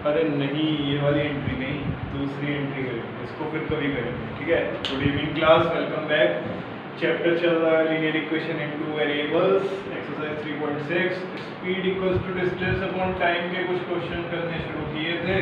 अरे नहीं, ये वाली एंट्री नहीं, दूसरी एंट्री करेंगे, इसको फिर कभी करेंगे, ठीक है। Good evening class, welcome back. Chapter चल रहा है linear equation in two variables, exercise 3.6 speed equals to distance upon time के कुछ क्वेश्चन करने शुरू किए थे,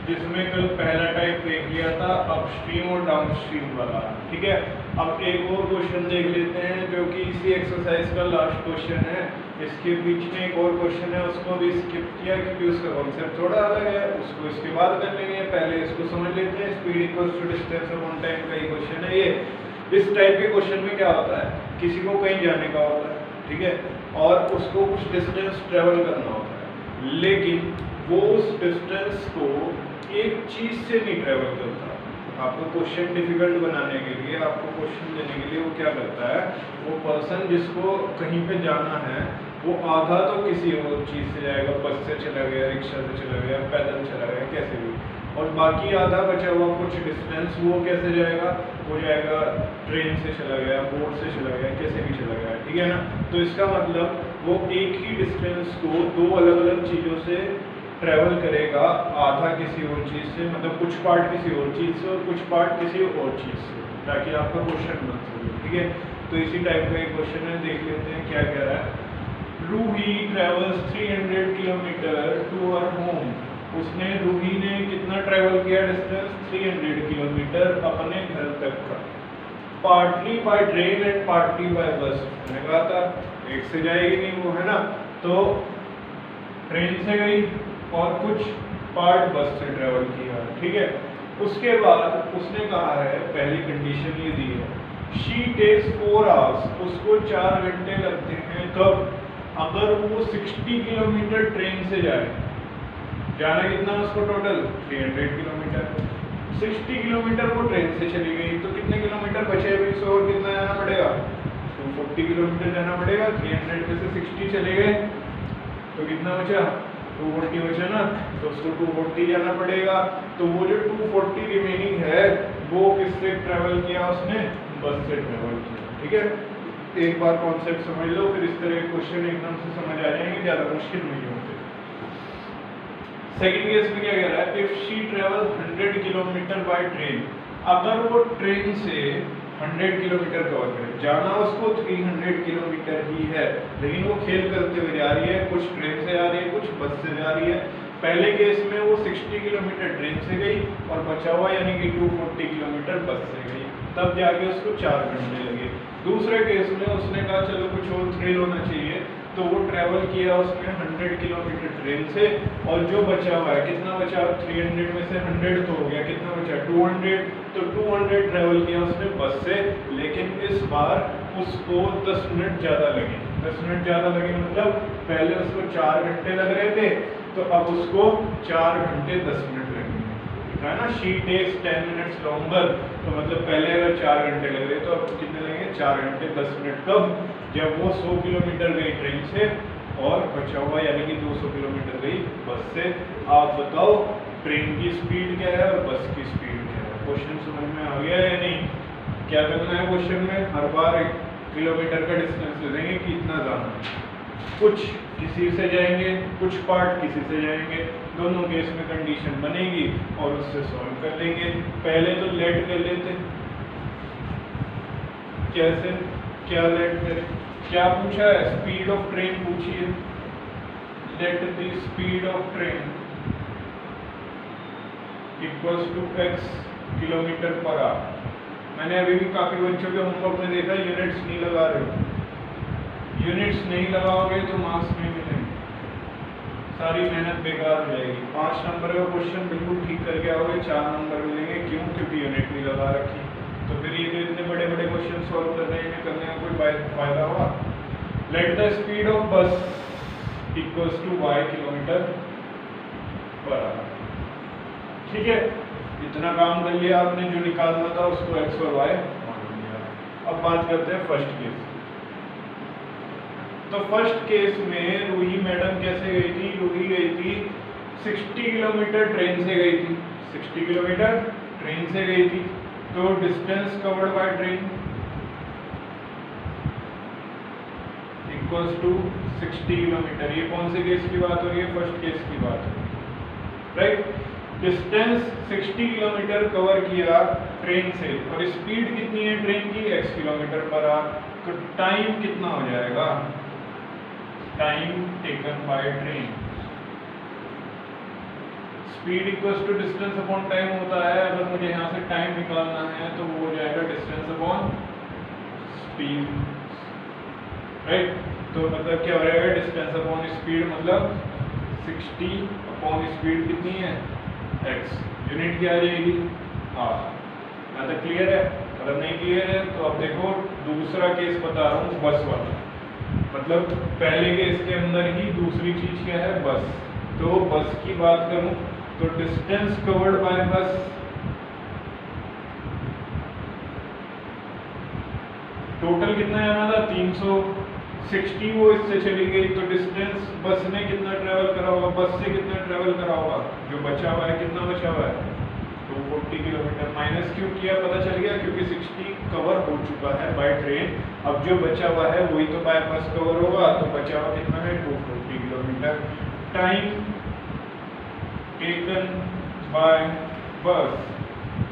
जिसमें कल पहला टाइप देख लिया था अपस्ट्रीम और डाउनस्ट्रीम वाला, ठीक है। अब एक और क्वेश्चन देख लेते हैं जो कि इसी एक्सरसाइज का लास्ट क्वेश्चन है। इसके बीच में एक और क्वेश्चन है, उसको भी स्किप किया क्योंकि उसका कॉन्सेप्ट थोड़ा अलग है, उसको इसके बाद कर लेंगे। पहले इसको समझ लेते हैं। Speed equals to distance upon time का ही क्वेश्चन है ये। इस टाइप के क्वेश्चन में क्या होता है, किसी को कहीं जाने का होता है, ठीक है, और उसको कुछ डिस्टेंस ट्रेवल करना होता है, लेकिन वो उस डिस्टेंस को एक चीज से नहीं ट्रेवल करता। आपको क्वेश्चन डिफिकल्ट बनाने के लिए, आपको क्वेश्चन देने के लिए वो क्या करता है, वो पर्सन जिसको कहीं पे जाना है वो आधा तो किसी और चीज़ से जाएगा, बस से चला गया, रिक्शा से चला गया, पैदल चला गया, कैसे भी, और बाकी आधा बचा हुआ कुछ डिस्टेंस वो कैसे जाएगा, वो जाएगा ट्रेन से चला गया, बोट से चला गया, कैसे भी चला गया, ठीक है ना। तो इसका मतलब वो एक ही डिस्टेंस को दो अलग अलग चीज़ों से ट्रैवल करेगा, आधा किसी और चीज़ से, मतलब कुछ पार्ट किसी और चीज़ से और कुछ पार्ट किसी और चीज़ से, ताकि आपका क्वेश्चन बन सके, ठीक है। तो इसी टाइप का एक क्वेश्चन है, देख लेते हैं क्या कह रहा है। Ruhi travels 300 kilometre to her home. उसने, रूही ने कितना ट्रैवल किया डिस्टेंस, 300 किलोमीटर अपने घर तक का, partly by train and partly bye बस। मैंने कहा था एक से जाएगी नहीं वो, है ना, तो ट्रेन से गई और कुछ पार्ट बस से ट्रेवल किया, ठीक है। उसके बाद उसने कहा है, पहली कंडीशन ये दी है, शी टेक्स 4 आवर्स, उसको 4 घंटे लगते हैं। कब, अगर वो 60 किलोमीटर ट्रेन से जाए, जाना कितना उसको टोटल 300 किलोमीटर, 60 किलोमीटर वो ट्रेन से चली गई, तो कितने किलोमीटर बचे अभी उसे, और कितना जाना पड़ेगा, 240 किलोमीटर जाना पड़ेगा। 300 में से 60 चले गए तो कितना बचा, 240 बचा ना, तो उसको 240 जाना पड़ेगा। तो वो जो 240 रिमेनिंग है वो किससे ट्रेवल किया उसने, बस से ट्रेवल किया, ठीक है। एक बार कॉन्सेप्ट समझ लो, फिर इस तरह के क्वेश्चन एकदम से समझ आ जाएंगे, ज़्यादा मुश्किल नहीं होते। सेकंड केस में क्या कह रहा है, if she travel 100 kilometre by train, अगर वो ट्रेन से 100 किलोमीटर कवर करे, जाना उसको 300 किलोमीटर ही है, लेकिन वो खेल करते हुए जा रही है, कुछ ट्रेन से जा रही है, कुछ बस से जा रही है। पहले केस में वो 60 किलोमीटर ट्रेन से गई और बचा हुआ यानी कि 240 किलोमीटर बस से गई, तब जाके उसको 4 घंटे लगे। दूसरे केस में उसने कहा चलो कुछ और थ्रिल होना चाहिए, तो वो ट्रैवल किया उसने 100 किलोमीटर ट्रेन से, और जो बचा हुआ है, कितना बचा, 300 में से 100 तो हो गया, कितना बचा 200, तो 200 ट्रैवल किया उसने बस से, लेकिन इस बार उसको 10 मिनट ज़्यादा लगे। 10 मिनट ज़्यादा लगे मतलब पहले उसको 4 घंटे लग रहे थे, तो अब उसको 4 घंटे 10 मिनट लगेंगे, है ना। शी टेक्स 10 मिनट्स लॉन्गर, तो मतलब पहले अगर 4 घंटे लग रहे तो अब कितने लगेंगे, 4 घंटे 10 मिनट। कब, जब वो 100 किलोमीटर गई ट्रेन से और बचा हुआ यानी कि 200 किलोमीटर गई बस से। आप बताओ ट्रेन की स्पीड क्या है और बस की स्पीड क्या है। क्वेश्चन समझ में आ गया या नहीं। क्या करना है क्वेश्चन में, हर बार 1 किलोमीटर का डिस्टेंस ले लेंगे कि इतना जाना है, कुछ किसी से जाएंगे, कुछ पार्ट किसी से जाएंगे, दोनों केस में कंडीशन बनेगी और उससे सॉल्व कर लेंगे। पहले तो लेट कर लेते, कैसे, क्या लेट करें, क्या पूछा है, स्पीड ऑफ ट्रेन पूछी है। Let the speed of train equals to x kilometre per hour. मैंने अभी भी काफ़ी बच्चों के होमवर्क में देखा यूनिट्स नहीं लगा रहे हो, यूनिट्स नहीं लगाओगे तो मार्क्स नहीं मिलेंगे, सारी मेहनत बेकार हो जाएगी। 5 नंबर का क्वेश्चन बिल्कुल ठीक करके आओगे, 4 नंबर मिलेंगे, क्यों, क्योंकि यूनिट नहीं लगा रखी। तो फिर ये जो इतने बड़े बड़े क्वेश्चन सॉल्व कर रहे हैं, करने का कोई फायदा हुआ। Let the speed of bus equals to y kilometre per hour, ठीक है। इतना काम कर लिया आपने, जो निकालना था उसको x और y मान लिया। अब बात करते हैं फर्स्ट केस। तो फर्स्ट केस में रूही मैडम कैसे गई थी, रूही गई थी 60 किलोमीटर ट्रेन से गई थी, 60 किलोमीटर ट्रेन से गई थी, तो distance covered by train equals to 60 kilometre. ये कौन से केस की बात हो रही है, फर्स्ट केस की बात हो रही है। राइट। डिस्टेंस 60 किलोमीटर कवर किया ट्रेन से और स्पीड कितनी है ट्रेन की x किलोमीटर पर आवर, तो टाइम कितना हो जाएगा, time taken by train. Speed equals to distance upon time होता है, अगर मुझे यहाँ से टाइम निकालना है तो वो हो जाएगा डिस्टेंस अपॉन स्पीड, राइट। तो मतलब क्या हो जाएगा, डिस्टेंस अपॉन स्पीड मतलब 60 अपॉन स्पीड कितनी है x, यूनिट क्या आ जाएगी r। मतलब क्लियर है? अगर नहीं क्लियर है तो अब देखो दूसरा केस बता रहा हूँ, बस वाला। मतलब पहले केस के अंदर ही दूसरी चीज क्या है, बस। तो बस की बात करूं तो डिस्टेंस कवर्ड बाय बस टोटल कितना जाना था 360, वो इससे चली गई तो डिस्टेंस बस ने कितना ट्रेवल करा होगा, बस से कितना ट्रेवल करा होगा, जो बचा हुआ है कितना बचा हुआ है 240 किलोमीटर। माइनस क्यों किया पता चल गया, क्योंकि 60 कवर हो चुका है बाय ट्रेन, अब जो बचा हुआ है वही तो बाय बस कवर होगा, तो बचा हुआ कितना है 240 किलोमीटर। टाइम टेकन बाय बस,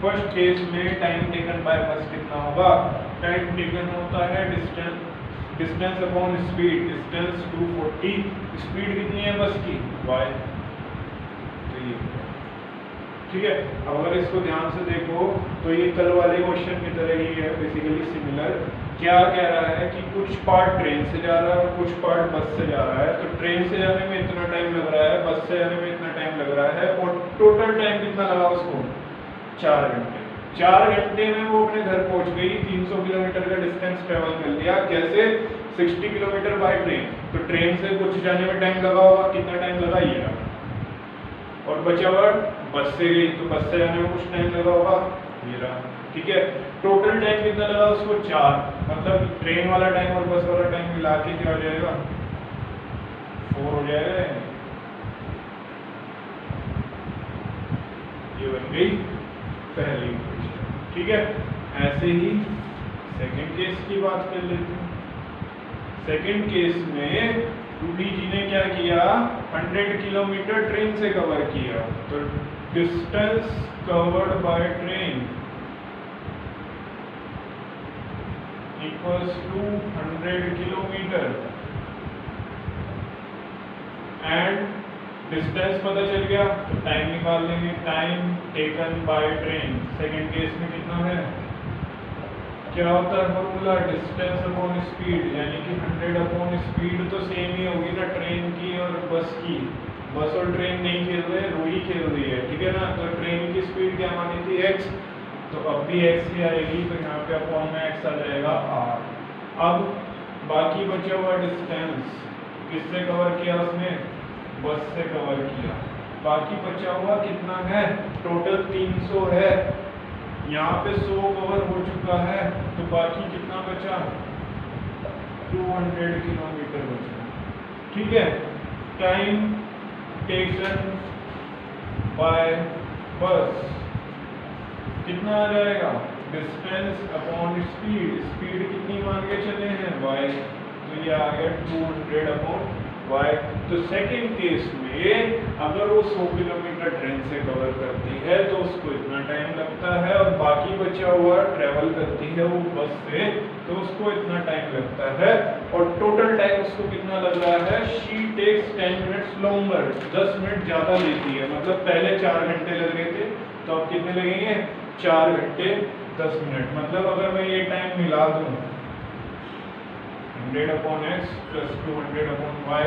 फर्स्ट केस में टाइम टेकन बाय बस कितना होगा, टाइम टेकन होता है distance upon speed, distance 240, speed कितनी है बस की y, तो ये ठीक है। अब अगर इसको ध्यान से देखो तो ये कल वाले क्वेश्चन की तरह ही है, बेसिकली सिमिलर। क्या कह रहा है कि कुछ पार्ट ट्रेन से जा रहा है और कुछ पार्ट बस से जा रहा है, तो ट्रेन से जाने में इतना टाइम लग रहा है, बस से जाने में इतना टाइम लग रहा है, और टोटल टाइम कितना लगा उसको 4 घंटे। 4 घंटे में वो अपने घर पहुंच गई, 300 किलोमीटर का डिस्टेंस ट्रेवल कर लिया। कैसे? 60 किलोमीटर बाय ट्रेन, तो ट्रेन से कुछ जाने में टाइम लगा होगा, कितना टाइम लगा ये रहा, और बचा हुआ बस से गई तो बस से जाने में कुछ टाइम लगा होगा ये रहा, ठीक है। टोटल टाइम कितना लगा उसको 4, मतलब ट्रेन वाला टाइम और बस वाला टाइम मिला के क्या हो जाएगा 4 हो जाएगा। ये बन गई पहली क्वेश्चन, ठीक है। ऐसे ही सेकंड केस की बात कर लेते हैं। सेकंड केस में रूडी जी ने क्या किया, 100 किलोमीटर ट्रेन से कवर किया, तो distance covered by train equals to 100 kilometre and distance पता चल गया तो टाइम निकाल लेंगे, time taken by train. Second case में कितना है, क्या होता है फॉर्मूला, डिस्टेंस अपॉन स्पीड, यानी कि 100 अपॉन स्पीड तो सेम ही होगी ना ट्रेन की और बस की। बस और ट्रेन नहीं खेल रहे, रूही खेल रही है, ठीक है ना। तो ट्रेन की स्पीड क्या मानी थी x, तो अब भी x ही आएगी, तो यहाँ पे अपॉन में x आ जाएगा r। अब बाकी बचा हुआ डिस्टेंस किससे कवर किया उसने, बस से कवर किया। बाकी बचा हुआ कितना है, टोटल 300 है, यहाँ पे 100 कवर हो चुका है, तो बाकी कितना बचा 200 किलोमीटर बचा, ठीक है। टाइम टेकन बाय बस कितना आ जाएगा, डिस्टेंस अपॉन स्पीड, स्पीड कितनी मान के चले हैं y, तो ये आ गया 200 अपॉन y। तो सेकंड केस में अगर वो 100 किलोमीटर ट्रेन से कवर करती है तो उसको इतना टाइम लगता है, और बाकी बचा हुआ ट्रेवल करती है वो बस से, तो उसको इतना टाइम लगता है, और टोटल टाइम उसको कितना लग रहा है, she takes 10 minutes longer, 10 minute ज़्यादा लेती है। मतलब पहले 4 घंटे लग रहे थे, तो अब कितने लगेंगे 4 घंटे 10 मिनट। मतलब अगर मैं ये टाइम मिला दूँ 100 upon x plus 200 upon y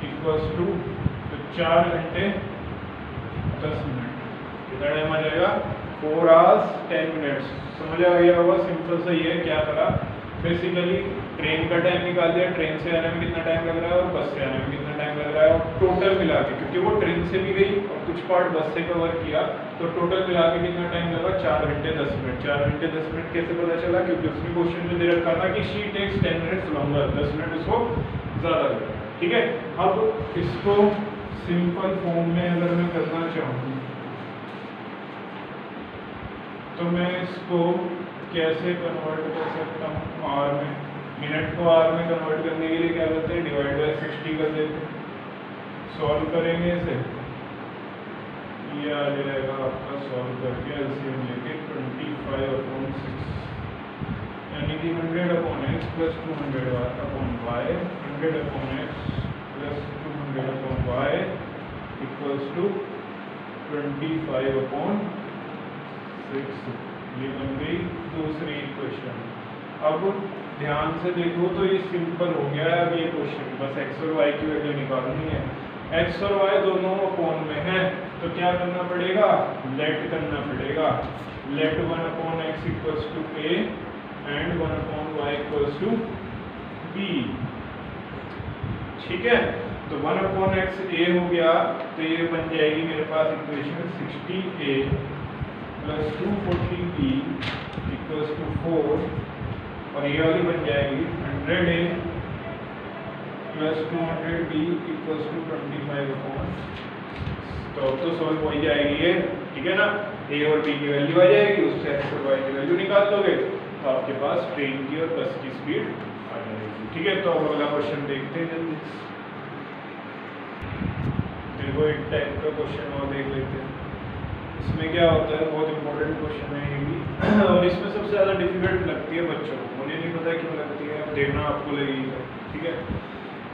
equals to, तो 4 घंटे 10 मिनट, कितना टाइम आ जाएगा 4 hours 10 minutes। समझ आ गया होगा, सिंपल सा ही है। क्या करा, बेसिकली ट्रेन का टाइम निकाल दिया, ट्रेन से आने में कितना टाइम लग रहा है और बस से आने में कितना टाइम लग रहा है, और टोटल मिला के, क्योंकि वो ट्रेन से भी गई और कुछ पार्ट बस से कवर किया, तो टोटल मिला के कितना टाइम लगा 4 घंटे 10 मिनट। 4 घंटे 10 मिनट कैसे पता चला, क्योंकि उसने क्वेश्चन में दे रखा था कि she takes 10 minutes longer, 10 minute उसको ज़्यादा लगा, ठीक है। अब इसको सिंपल फॉर्म में अगर मैं करना चाहूँ तो मैं इसको कैसे कन्वर्ट कर सकता हूँ आर में, मिनट को आर में कन्वर्ट करने के लिए क्या करते हैं, डिवाइड बाय 60 कर देते हैं। सॉल्व करेंगे इसे ये आ जाएगा आपका सॉल्व करके एलसीएम लेके 25/6 यानी कि 100/x plus 200/y 100/x plus 200/y equals to 25/6। ये बन गई दूसरी इक्वेशन। अब ध्यान से देखो तो ये सिंपल हो गया है। अब ये क्वेश्चन बस x और y की वैल्यू निकालनी है। x और y दोनों अपॉन में है तो क्या करना पड़ेगा, लेट करना पड़ेगा। Let 1/x equals to a and 1/y equals to b। ठीक है, तो 1/x a हो गया तो ये बन जाएगी मेरे पास equation 60a plus 240b equals to 4 और ये वाली बन जाएगी 100a plus 200b equals to 25/6। तो अब तो सॉल्व हो ही जाएगी ये, ठीक है ना। a और b की वैल्यू आ जाएगी, उससे x और y की वैल्यू निकाल लोगे तो आपके पास ट्रेन की और बस की स्पीड आ जाएगी। ठीक है, तो अब अगला क्वेश्चन देखते हैं जल्दी। देखो एक टाइप का क्वेश्चन और देख लेते हैं। इसमें क्या होता है, बहुत इंपॉर्टेंट क्वेश्चन है ये भी और इसमें सबसे ज़्यादा डिफिकल्ट लगती है बच्चों को। मुझे नहीं पता क्यों लगती है, अब देखना आपको लगेगी। ठीक है,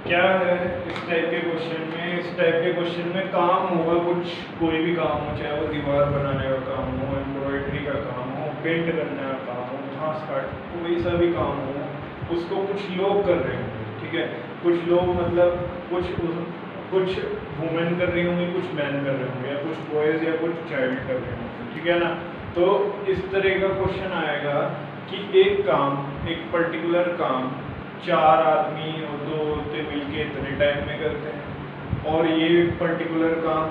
क्या है इस टाइप के क्वेश्चन में, इस टाइप के क्वेश्चन में काम होगा कुछ, कोई भी काम हो, चाहे वो दीवार बनाने का काम हो, एम्ब्रॉयडरी का काम हो, पेंट करने का काम हो, घास काट, कोई सा भी काम हो, उसको कुछ लोग कर रहे होंगे। ठीक है, कुछ लोग मतलब कुछ वुमेन कर रही होंगी, कुछ मैन कर रहे होंगे, या कुछ बॉयज या कुछ चाइल्ड कर रहे होंगे। ठीक है ना, तो इस तरह का क्वेश्चन आएगा कि एक काम, एक पर्टिकुलर काम 4 आदमी और 2 औरतें मिलके इतने टाइम में करते हैं, और ये पर्टिकुलर काम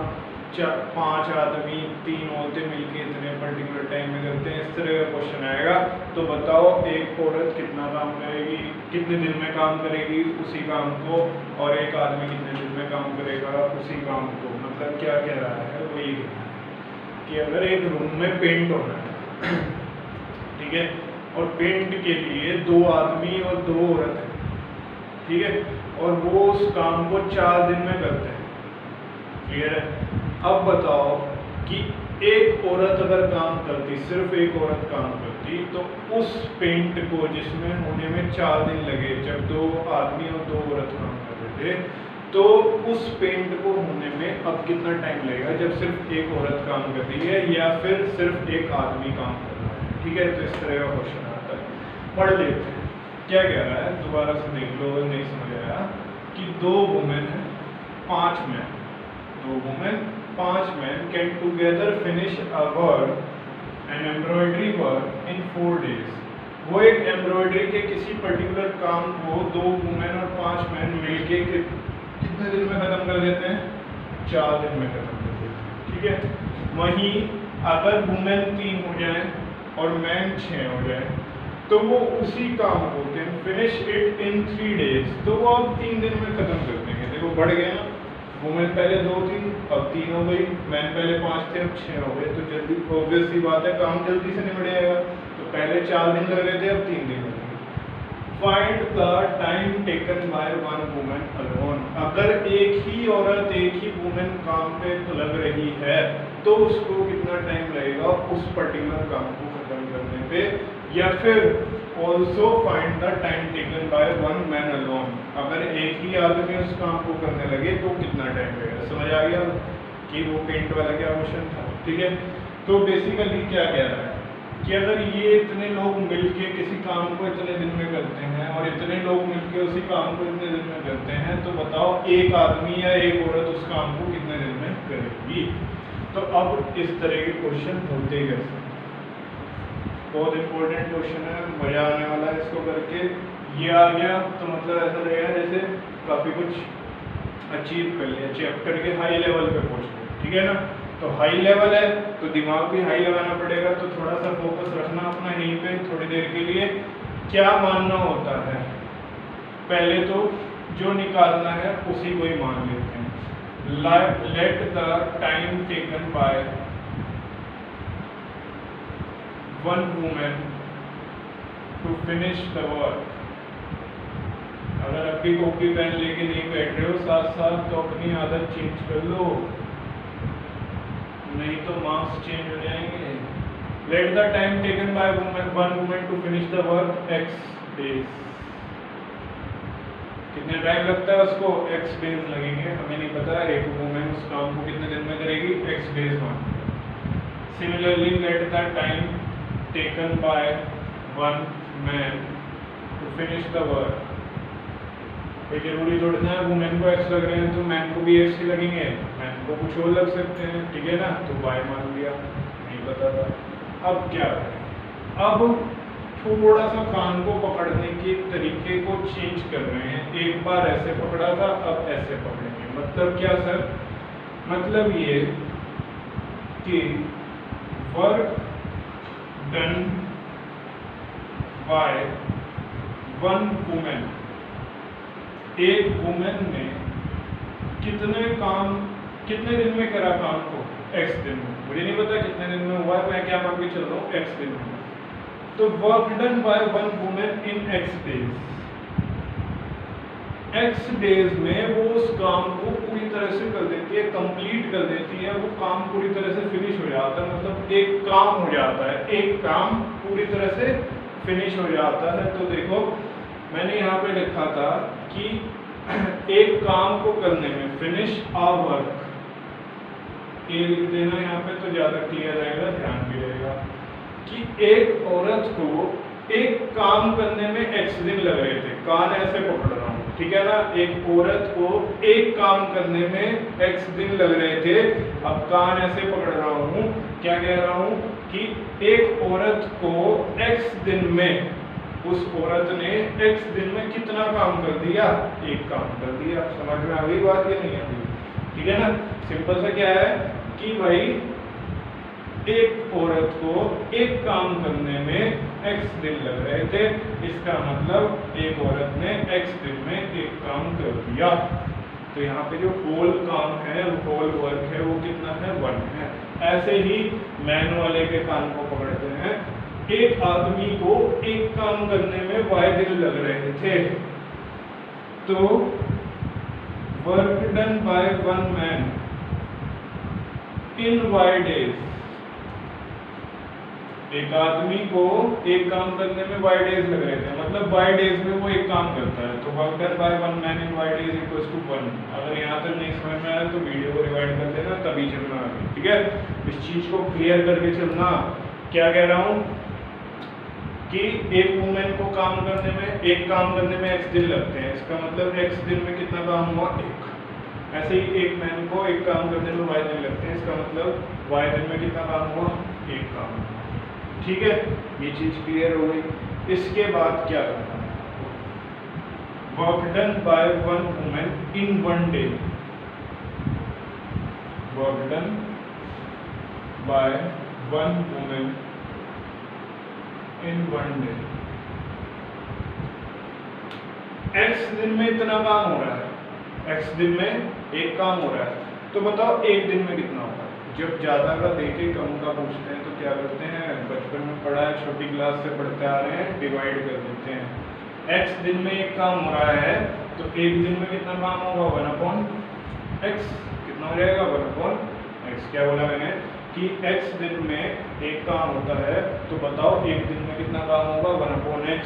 5 आदमी 3 औरतें मिलके इतने पर्टिकुलर टाइम में करते हैं। इस तरह का क्वेश्चन आएगा। तो बताओ एक औरत कितना काम करेगी, कितने दिन में काम करेगी उसी काम को, और एक आदमी कितने दिन में काम करेगा उसी काम को। मतलब क्या कह रहा है, वो ये कह रहा है कि अगर एक रूम में पेंट होना है, ठीक है, और पेंट के लिए 2 आदमी और 2 औरत हैं, ठीक है, और वो उस काम को 4 दिन में करते हैं। क्लियर है। अब बताओ कि एक औरत अगर काम करती, सिर्फ एक औरत काम करती, तो उस पेंट को जिसमें होने में 4 दिन लगे, जब 2 आदमी और 2 औरत काम कर रहे थे, तो उस पेंट को होने में अब कितना टाइम लगेगा जब सिर्फ एक औरत काम कर रही है या फिर सिर्फ एक आदमी काम कर रहा है। ठीक है, तो इस तरह का क्वेश्चन आता है। पढ़ लेते हैं क्या कह रहा है, दोबारा से देख लो अगर नहीं समझ आया। कि 2 वुमेन है 5 man, 2 women 5 man can together finish a work, an embroidery work in 4 days। वो एक एम्ब्रॉयडरी के किसी पर्टिकुलर काम को 2 वुमेन और 5 मैन मिलके कितने दिन में खत्म कर देते हैं, 4 दिन में खत्म कर देते हैं। ठीक है, वहीं अगर वुमेन 3 हो जाए और मैन 6 हो जाए, तो वो उसी काम को can finish it in 3 days, तो वो अब 3 दिन में खत्म कर देंगे। देखो बढ़ गया ना, वुमेन पहले 2 थी अब 3 हो गई, मैन पहले 5 थे अब 6 हो गए, तो जल्दी ऑब्वियस सी बात है काम जल्दी से निपट जाएगा। तो पहले 4 दिन लग रहे थे अब 3 दिन लगेंगे। Find the time taken by 1 women alone. अगर एक ही औरत, एक ही वुमेन काम पे लग रही है तो उसको कितना टाइम लगेगा उस पर्टिकुलर काम को खत्म करने पे, या फिर also find the time taken by 1 man alone. अगर एक ही आदमी उस काम को करने लगे तो कितना टाइम लगेगा। समझ आ गया कि वो पेंट वाला क्या क्वेश्चन था। ठीक है, तो बेसिकली क्या कह रहा है कि अगर ये इतने लोग मिलके किसी काम को इतने दिन में करते हैं और इतने लोग मिलके उसी काम को इतने दिन में करते हैं, तो बताओ एक आदमी या एक औरत उस काम को कितने दिन में करेगी। तो अब इस तरह के क्वेश्चन होते कैसे, बहुत इंपॉर्टेंट क्वेश्चन है, मजा आने वाला है इसको करके। ये आ गया तो मतलब ऐसा लगेगा जैसे काफ़ी कुछ अचीव कर लिया, चैप्टर के हाई लेवल पे पहुँच गए। ठीक है ना, तो हाई लेवल है तो दिमाग भी हाई लगाना पड़ेगा, तो थोड़ा सा फोकस रखना अपना यहीं पे थोड़ी देर के लिए। क्या मानना होता है, पहले तो जो निकालना है उसी को ही मान लेते हैं। Let the time taken by 1 women to finish the work. अगर अभी कॉपी पेन लेके नहीं बैठ रहे हो साथ साथ तो अपनी आदत चेंज कर लो। नहीं तो मार्क्स चेंज हो जाएंगे। Let the time taken by one women to finish the work x days. कितने टाइम लगता है उसको? x डेज लगेंगे। हमें नहीं पता एक वुमेन उस काम को कितने दिन में करेगी, x डेज मान। Similarly let the time taken by one man to finish the work. ये जरूरी थोड़ी ना वुमेन को x लग रहे हैं तो मैन को भी x ही लगेंगे, मैन को कुछ और लग सकते हैं, ठीक है ना। तो y मान लिया, नहीं पता था। अब क्या करें? अब थोड़ा सा कान को पकड़ने के तरीके को चेंज कर रहे हैं। एक बार ऐसे पकड़ा था, अब ऐसे पकड़ेंगे। मतलब क्या सर? मतलब ये कि work done by one women, एक वुमेन ने कितने दिन में करा काम को? x दिन में। मुझे नहीं पता कितने दिन में हुआ है, मैं क्या मान के चल रहा हूँ x दिन में। तो work done by one women in x days, x days में वो उस काम को पूरी तरह से कर देती है, कंप्लीट कर देती है, वो काम पूरी तरह से फिनिश हो जाता है। मतलब एक काम हो जाता है, एक काम पूरी तरह से फिनिश हो जाता है। तो देखो मैंने यहाँ पे लिखा था कि एक काम को करने में, फिनिश अ वर्क, ये लिख देना यहाँ पे तो ज़्यादा क्लियर रहेगा, ध्यान भी रहेगा कि एक औरत को एक काम करने में x दिन लग रहे थे। कान ऐसे पकड़ रहा हूँ, ठीक है ना। एक औरत को एक काम करने में x दिन लग रहे थे। अब कान ऐसे पकड़ रहा हूँ, क्या कह रहा हूँ कि एक औरत को x दिन में, उस औरत ने x दिन में कितना काम कर दिया? एक काम कर दिया। समझ में आ गई बात या नहीं आ गई? ठीक है ना। सिंपल सा क्या है कि भाई एक औरत को एक काम करने में x दिन लग रहे थे, इसका मतलब एक औरत ने x दिन में एक काम कर दिया। तो यहाँ पे जो होल काम है, होल वर्क है, वो कितना है? 1 है। ऐसे ही मैन वाले के कान को पकड़ते हैं। एक आदमी को एक काम करने में y दिन लग रहे थे, तो work done by one man in y days, एक आदमी को एक काम करने में y डेज लग रहे थे, मतलब y डेज में वो एक काम करता है। तो work done by one man in y days equals to 1। अगर यहाँ तक नहीं समझ में आया तो वीडियो को रिवाइंड कर देना, तभी चलना आगे, ठीक है। इस चीज को क्लियर करके चलना। क्या कह रहा हूँ कि एक वुमेन को काम करने में, एक काम करने में x दिन लगते हैं, इसका मतलब x दिन में कितना काम हुआ? 1। ऐसे ही एक मैन को एक काम करने में y दिन लगते हैं, इसका मतलब y दिन में कितना काम हुआ? 1 काम हुआ। ठीक है, ये चीज क्लियर हो गई। इसके बाद क्या करना है? Work done by one women in 1 day, work done by one women in 1 day. x दिन में इतना काम हो रहा है, x दिन में एक काम हो रहा है, तो बताओ एक दिन में कितना होगा? जब ज्यादा का देके कम का पूछते हैं तो क्या करते हैं? बचपन में पढ़ा है, छोटी क्लास से पढ़ते आ रहे हैं, डिवाइड कर देते हैं। x दिन में एक काम हो रहा है तो एक दिन में कितना काम होगा? 1/x। कितना हो जाएगा? 1/x। क्या बोला मैंने कि x दिन में एक काम होता है, तो बताओ एक दिन में कितना काम होगा? 1/x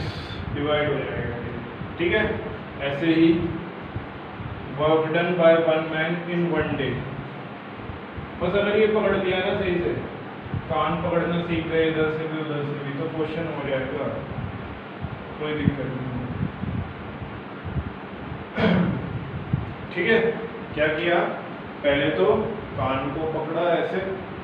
डिवाइड हो जाएगा, ठीक है। ऐसे ही work done by one man in 1 day, बस अगर ये पकड़ लिया ना सही से, कान पकड़ना सीख गए इधर से भी उधर से भी, तो क्वेश्चन हो जाएगा, कोई दिक्कत नहीं। ठीक है, क्या किया? पहले तो कान को पकड़ा ऐसे,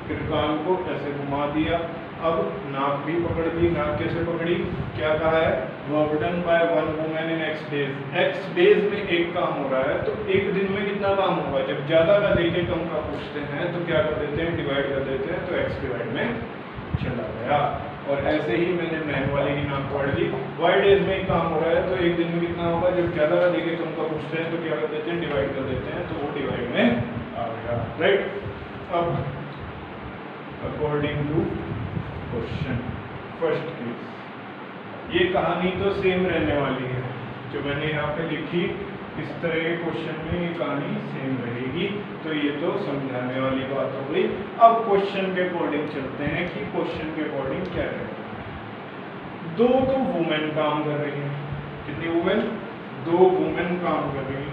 फिर कान को ऐसे घुमा दिया, अब नाक भी पकड़ ली। नाक कैसे पकड़ी? क्या कहा है? Work done by one women in x days. x days में एक काम हो रहा है, तो एक दिन में कितना काम होगा? जब ज्यादा का देके कम का पूछते हैं तो क्या कर देते हैं? डिवाइड कर देते हैं, तो x डिवाइड में चला गया। और ऐसे ही मैंने मैन वाले की नाक पकड़ ली। y डेज में एक काम हो रहा है, तो एक दिन में कितना होगा? जब ज्यादा का देके कम का पूछते हैं तो क्या कर देते हैं? डिवाइड कर देते हैं, तो वो डिवाइड में आ गया, राइट। अब according to question first case, ये कहानी तो सेम रहने वाली है जो मैंने यहाँ पे लिखी, इस तरह के क्वेश्चन में ये कहानी सेम रहेगी। तो ये तो समझाने वाली बात हो गई। अब क्वेश्चन के अकॉर्डिंग चलते हैं कि क्वेश्चन के अकॉर्डिंग क्या रहेगा। दो तो वुमेन काम कर रही है। कितनी वुमेन? दो वुमेन काम कर रही है।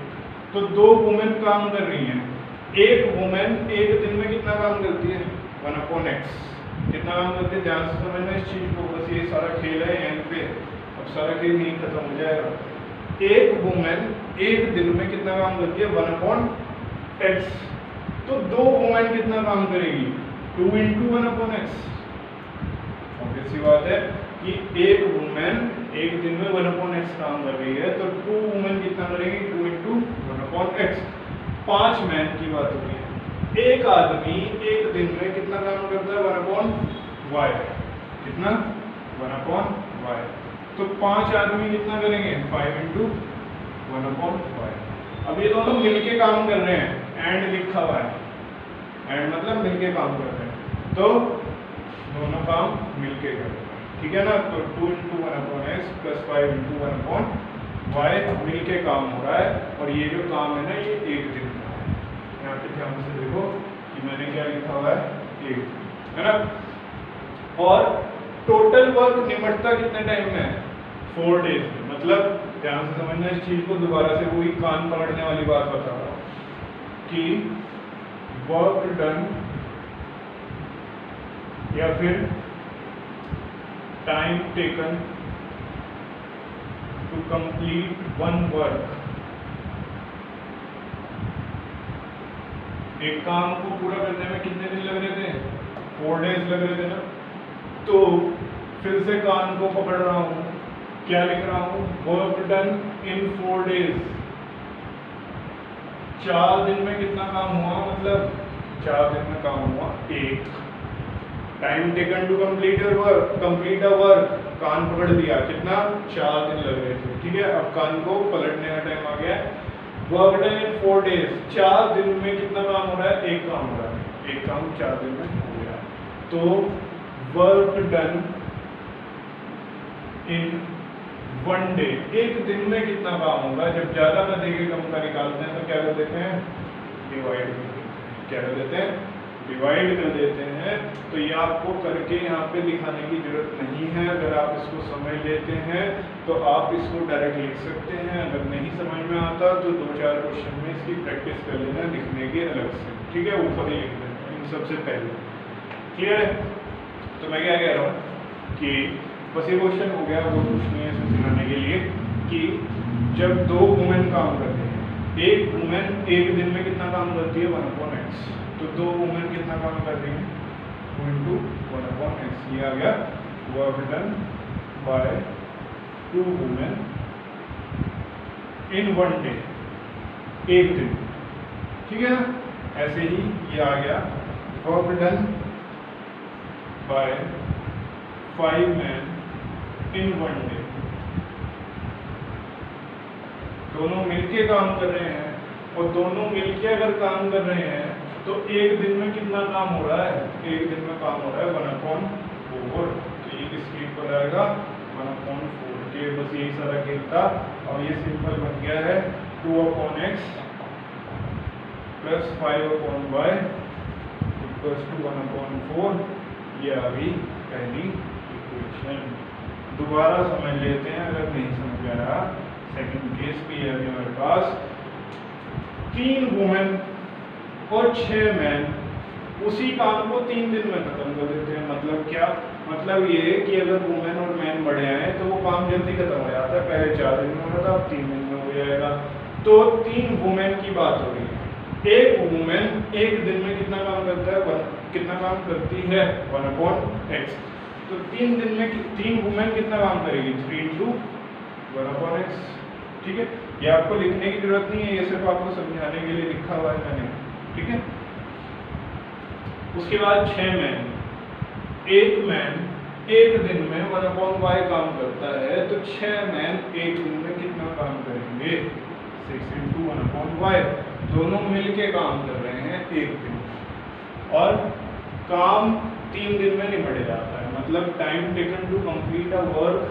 तो दो वुमेन काम कर रही हैं। एक वुमेन एक दिन में कितना काम करती है? 1/x। कितना काम करती है? ध्यान से समझना इस चीज को, बस ये सारा खेल है यहीं पे। अब सारा खेल यहीं खत्म हो जाएगा। एक वुमेन एक दिन में कितना काम करती है? 1/x। तो दो वुमेन कितना काम करेगी? 2 × 1/x। ऑब्वियस सी बात है कि एक वुमेन एक दिन में 1/x काम कर रही है, तो 2 वुमेन कितना करेंगी? 2 × 1/x। 5 मैन की बात हो रही है। एक आदमी एक दिन में कितना काम करता है? 1/y। कितना? 1/y। तो 5 आदमी कितना करेंगे? 5 × 1/y। अब ये दोनों मिलके काम कर रहे हैं, एंड लिखा हुआ है, एंड मतलब मिलके काम कर रहे हैं, तो दोनों काम मिलके कर रहे हैं, ठीक है ना। तो 2 × 1/x + 5 × 1/y मिलके काम हो रहा है। और ये जो काम है ना, ये एक दिन का है। यहाँ पे ध्यान से देखो कि मैंने क्या लिखा हुआ है? एक दिन, है ना। और टोटल वर्क निमटता कितने टाइम में है? 4 डेज में। मतलब ध्यान से समझना इस चीज को, दोबारा से वही कान पकड़ने वाली बात बता रहा हूँ कि वर्क डन या फिर time taken to complete one work. एक काम को पूरा करने में कितने दिन लग रहे थे? 4 डेज लग रहे थे ना। तो फिर से कान को पकड़ रहा हूं, क्या लिख रहा हूं? Work done in 4 days. 4 दिन में कितना काम हुआ? मतलब 4 दिन में काम हुआ 1। Time taken to complete a work, कान पकड़ लिया, कितना? 4 दिन लग रहे थे, ठीक है। अब कान को पलटने का टाइम आ गया। वर्क डन इन 4 डेज, 4 दिन में कितना काम हो रहा है? एक काम हो रहा है। एक काम 4 दिन में हो गया। तो वर्क डन इन 1 डे, एक दिन में कितना काम होगा? जब ज्यादा का देके कम का निकालते हैं तो क्या कर देते हैं? डिवाइड कर देते हैं। क्या कर देते हैं? डिवाइड कर देते हैं। तो ये आपको करके यहाँ पे दिखाने की जरूरत नहीं है। अगर आप इसको समझ लेते हैं तो आप इसको डायरेक्ट लिख सकते हैं। अगर नहीं समझ में आता तो 2-4 क्वेश्चन में इसकी प्रैक्टिस कर लेना लिखने के अलग से, ठीक है। ऊपर ही लिख देना इन सबसे पहले, क्लियर है। तो मैं क्या कह रहा हूँ कि बस ये क्वेश्चन हो गया, वो कुछ नहीं है इसमें सिखाने के लिए कि जब दो वुमेन काम करते हैं, एक वुमेन एक दिन में कितना काम करती है? 1/x। तो दो वुमेन कितना काम कर रही है? 2 × 1/x। ये आ गया work done bye 2 women in 1 day, एक दिन, ठीक है ना। ऐसे ही ये आ गया work done bye 5 man in 1 day. दोनों मिलके काम कर रहे हैं, और दोनों मिलके अगर काम कर रहे हैं तो एक दिन में कितना काम हो रहा है? एक दिन में काम हो रहा है 1/4। तो ये किसके इक्वल आएगा? 1/4 के। बस यही सारा खेल था। और ये सिंपल बन गया है 2/x + 5/y = 1/4। ये आ गई पहली इक्वेशन। दोबारा समझ लेते हैं अगर नहीं समझ आ रहा। सेकंड केस भी है हमारे पास। 3 वुमेन और 6 मैन उसी काम को 3 दिन में खत्म कर देते हैं। मतलब क्या? मतलब ये कि अगर वुमेन और मैन बढ़े आए तो वो काम जल्दी खत्म हो जाता है। पहले 4 दिन में हो रहा था, अब 3 दिन में हो जाएगा। तो 3 वुमेन की बात हो रही है। एक वुमेन एक दिन में कितना काम करता है? कितना काम करती है? 1/x। तो 3 दिन में 3 वुमेन कितना काम करेगी? 3 × 1/x, ठीक है। ये आपको लिखने की जरूरत नहीं है, ये सिर्फ आपको समझाने के लिए लिखा हुआ है मैंने, ठीक है। उसके बाद 6 मैन। एक मैन एक दिन में 1/y काम करता है, तो 6 मैन एक दिन में कितना काम करेंगे? 6 × 1/y। दोनों मिलके काम कर रहे हैं एक दिन, और काम 3 दिन में निपट जाता है। मतलब time taken to complete a work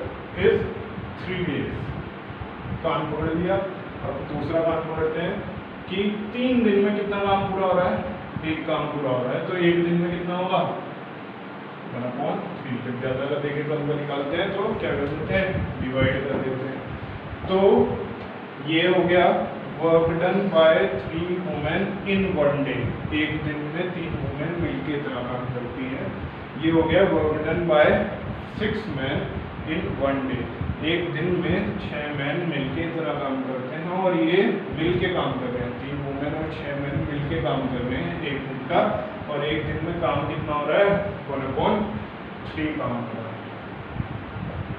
is 3 days. काम पकड़ लिया, अब दूसरा काम करते हैं कि 3 दिन में कितना काम पूरा हो रहा है, एक काम पूरा हो रहा है, तो एक दिन में कितना होगा 1/3। जब ज़्यादा का देखे कल को निकालते हैं तो क्या कर देते हैं, डिवाइड कर देते हैं। तो ये हो गया work done bye 3 women in 1 day, एक दिन में 3 वुमेन मिलके इतना काम करती हैं। ये हो गया work done bye 6 man in 1 day, एक दिन में 6 मैन मिलके इतना काम करते हैं, और ये मिलके काम कर रहे हैं, 3 वुमेन और 6 मैन मिलके काम कर रहे हैं एक दिन का, और एक दिन में काम कितना हो रहा है 1/3 काम हो रहा है।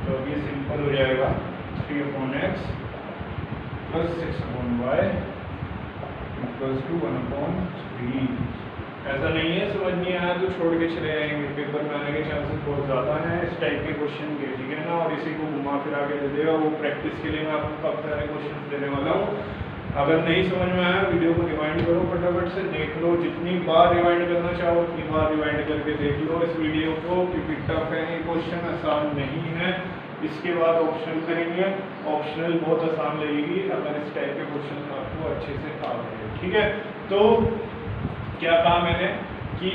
तो अब ये सिंपल हो जाएगा 3/x plus 6/y equals to 1/3। ऐसा नहीं है समझ नहीं आया तो छोड़ के चले जाएंगे, पेपर में आने के चांसेस बहुत ज़्यादा हैं इस टाइप के क्वेश्चन के, ठीक है ना। और इसी को घुमा फिरा के दे देगा, वो प्रैक्टिस के लिए मैं आपको काफ़ी सारे क्वेश्चन देने वाला हूँ। अगर नहीं समझ में आया वीडियो को रिवाइंड करो, फटाफट से देख लो, जितनी बार रिवाइंड करना चाहो उतनी बार रिवाइंड करके देख लो इस वीडियो को, क्योंकि टफ है ये क्वेश्चन, आसान नहीं है। इसके बाद ऑप्शनल करेंगे, ऑप्शनल बहुत आसान लगेगी अगर इस टाइप के क्वेश्चन आपको अच्छे से आ गए, ठीक है। तो क्या कहा मैंने कि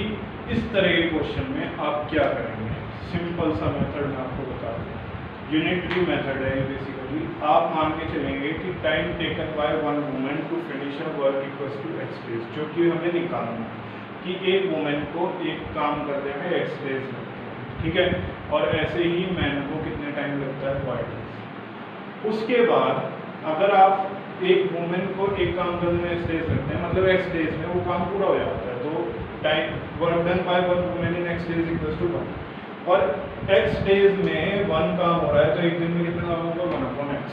इस तरह के क्वेश्चन में आप क्या करेंगे, सिंपल सा मेथड मैं आपको बता दूँ, यूनिटरी मेथड है बेसिकली। आप मान के चलेंगे कि time taken by 1 woman to finish a work equals to x days, जो कि हमें निकालना है कि एक वुमन को एक काम करने में x डेज लगते हैं, ठीक है, और ऐसे ही मैन को कितने टाइम लगता है y डेज। उसके बाद अगर आप एक वुमेन को एक काम करने में x डेज लगते हैं, मतलब x डेज में वो काम पूरा हो जाता है, तो time work done by 1 women in x days equals to 1, और x डेज में 1 काम हो रहा है तो एक दिन में कितना काम होगा 1/x।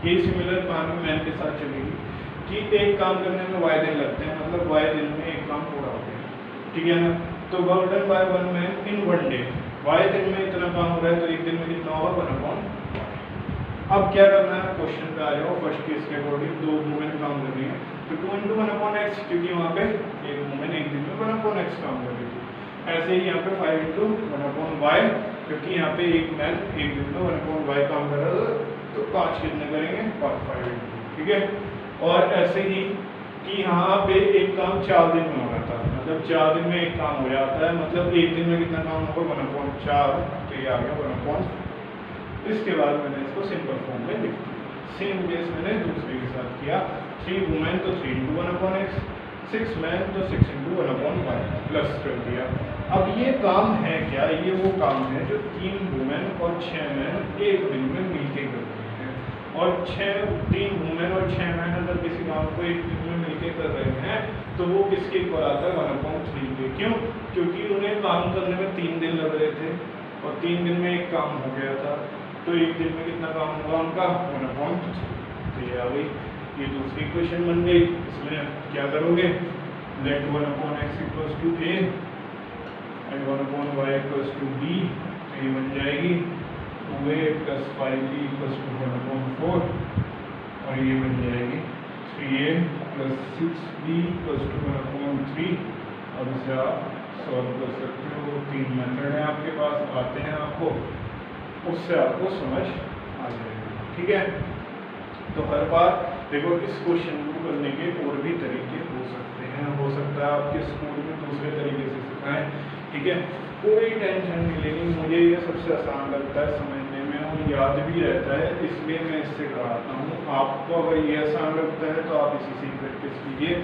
ये सिमिलर कहानी मैन के साथ चलेगी कि एक काम करने में y दिन लगते हैं, मतलब y दिन में एक काम पूरा हो गया, ठीक है ना। तो work done by 1 man in 1 day, y दिन में इतना काम हो रहा है तो एक दिन में कितना होगा 1/y। अब क्या करना है, क्वेश्चन पे आ जाओ। फर्स्ट केस के अकॉर्डिंग 2 वुमेन काम कर रही है, तो 2 × 1/x, क्योंकि वहाँ पे एक वुमेन एक दिन में 1/x काम कर रही थी। ऐसे ही यहाँ पे 5 × 1/y, क्योंकि यहाँ पे एक मैन एक दिन में 1/y काम कर रहा था, तो 5 कितने करेंगे 5, ठीक है। और ऐसे ही कि यहाँ पे एक काम 4 दिन में हो रहा था, मतलब 4 दिन में एक काम हो जाता है, मतलब एक दिन में कितना काम होगा 1/4, तो ये आ गया 1/4। इसके बाद मैंने इसको सिंपल फॉर्म में लिख दिया, सेम केस मैंने दूसरे के साथ किया, 3 वुमेन तो 3 × 1/x, 6 मैन तो 6 × 1/y प्लस कर दिया। अब ये काम है क्या, ये वो काम है जो 3 वुमेन और 6 मैन एक दिन में मिलके करते हैं, और 3 वुमेन और 6 मैन अगर किसी काम को एक दिन में मिलके कर रहे हैं तो वो किसके इक्वल आता है 1/3 के। क्यों, क्योंकि उन्हें काम करने में 3 दिन लग रहे थे और 3 दिन में एक काम हो गया था, तो एक दिन में कितना काम होगा उनका 1/3। तो ये आ गई, ये दूसरी इक्वेशन बन गई। इसमें क्या करोगे, let 1/x equals to a and 1/y equals to b, तो ये बन जाएगी 2a + 5b इक्वल्स टू 1/4, और ये बन जाएगी 3a + 6b इक्वल्स टू 1/3। अब इसे आप सॉल्व कर सकते हो, 3 मेथड हैं आपके पास, आते हैं आपको, उससे आपको समझ आ जाएगा, ठीक है। तो हर बार देखो इस क्वेश्चन को करने के और भी तरीके हो सकते हैं, हो सकता है आपके स्कूल में दूसरे तरीके से सिखाएं, ठीक है, कोई टेंशन नहीं लेनी। मुझे ये सबसे आसान लगता है समझने में और याद भी रहता है, इसलिए मैं इससे कराता हूँ। आपको अगर ये आसान लगता है तो आप इसी से प्रैक्टिस कीजिए,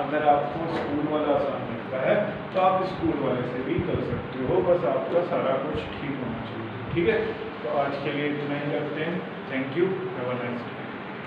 अगर आपको स्कूल वाला आसान लगता है तो आप स्कूल वाले से भी कर सकते हो, बस आपका सारा कुछ ठीक होना चाहिए, ठीक है। तो आज के लिए इतना ही करते हैं, thank you, have a nice day.